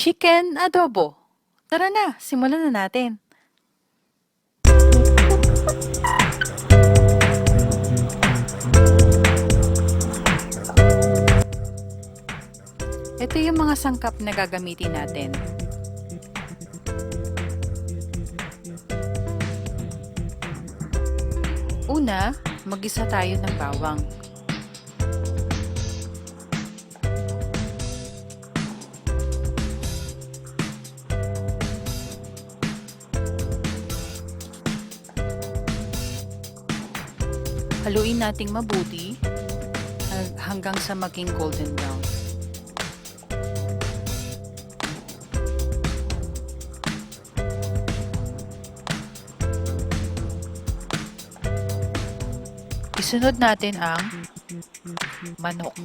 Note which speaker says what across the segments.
Speaker 1: chicken adobo. Tara na, simulan na natin. Ito yung mga sangkap na gagamitin natin. Una, mag-isa tayo ng bawang. Haluin nating mabuti hanggang sa maging golden brown. Isunod natin ang manok.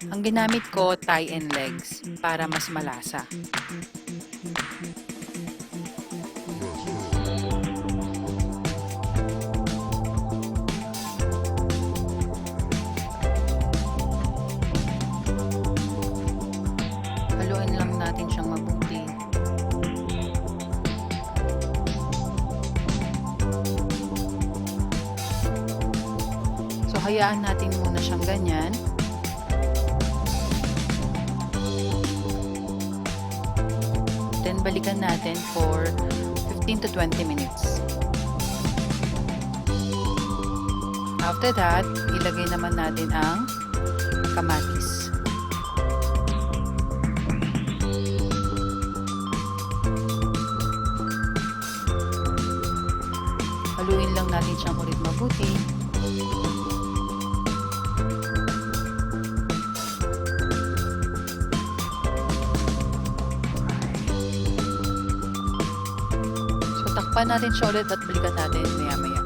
Speaker 1: Ang ginamit ko, thigh and legs para mas malasa. Haluin lang natin siyang mabuti. So, hayaan natin muna siyang ganyan. Then, balikan natin for 15 to 20 minutes. After that, ilagay naman natin ang kamatis. Haluin lang natin siyang ulit mabuti. So, takpan natin siya ulit at balikan natin maya-maya.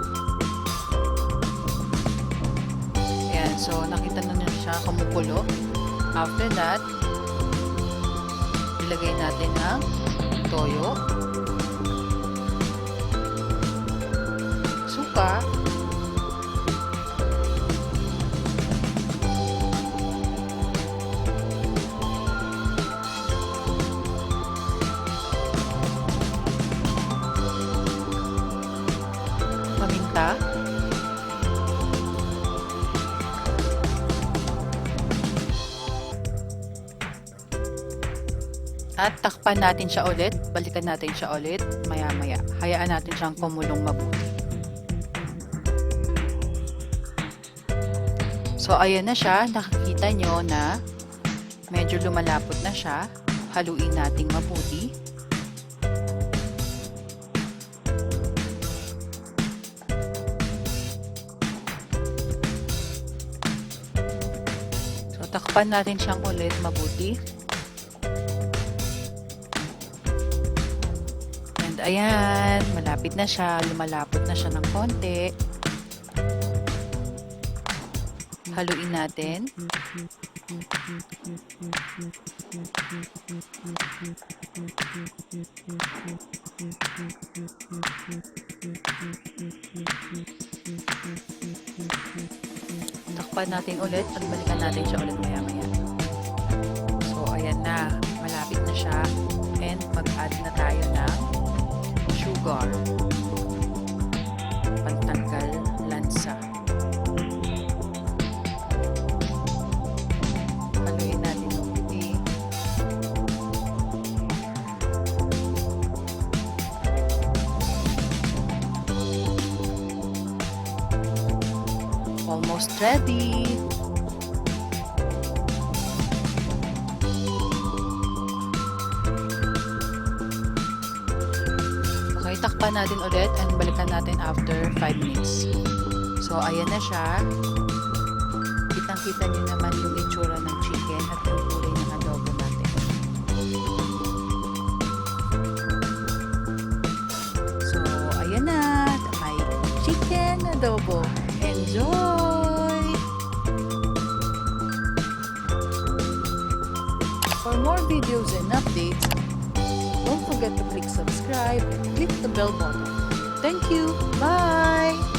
Speaker 1: Ayan, so nakita na niyo siya kumukulo. After that, ilagay natin ang toyo. Suka. Paminta. At takpan natin siya ulit. Balikan natin siya ulit maya-maya. Hayaan natin siyang kumulong mabuti. So, ayan na siya. Nakikita nyo na medyo lumalapot na siya. Haluin nating mabuti. So, takpan natin siyang ulit mabuti. And ayan, malapit na siya. Lumalapot na siya ng konti. Haluin natin. Takpan natin ulit at balikan natin siya ulit maya-maya. So, ayan na. Malapit na siya. And mag-add na tayo ng sugar. Pantanggal lansa. Almost ready. Okay, takpan natin ulit and balikan natin after 5 minutes. So, ayan na siya. Kitang-kita nyo naman yung itsura ng chicken at yung kulay ng adobo natin. So, ayan na. May chicken adobo. Enjoy! For more videos and updates, don't forget to click subscribe and click the bell button. Thank you! Bye!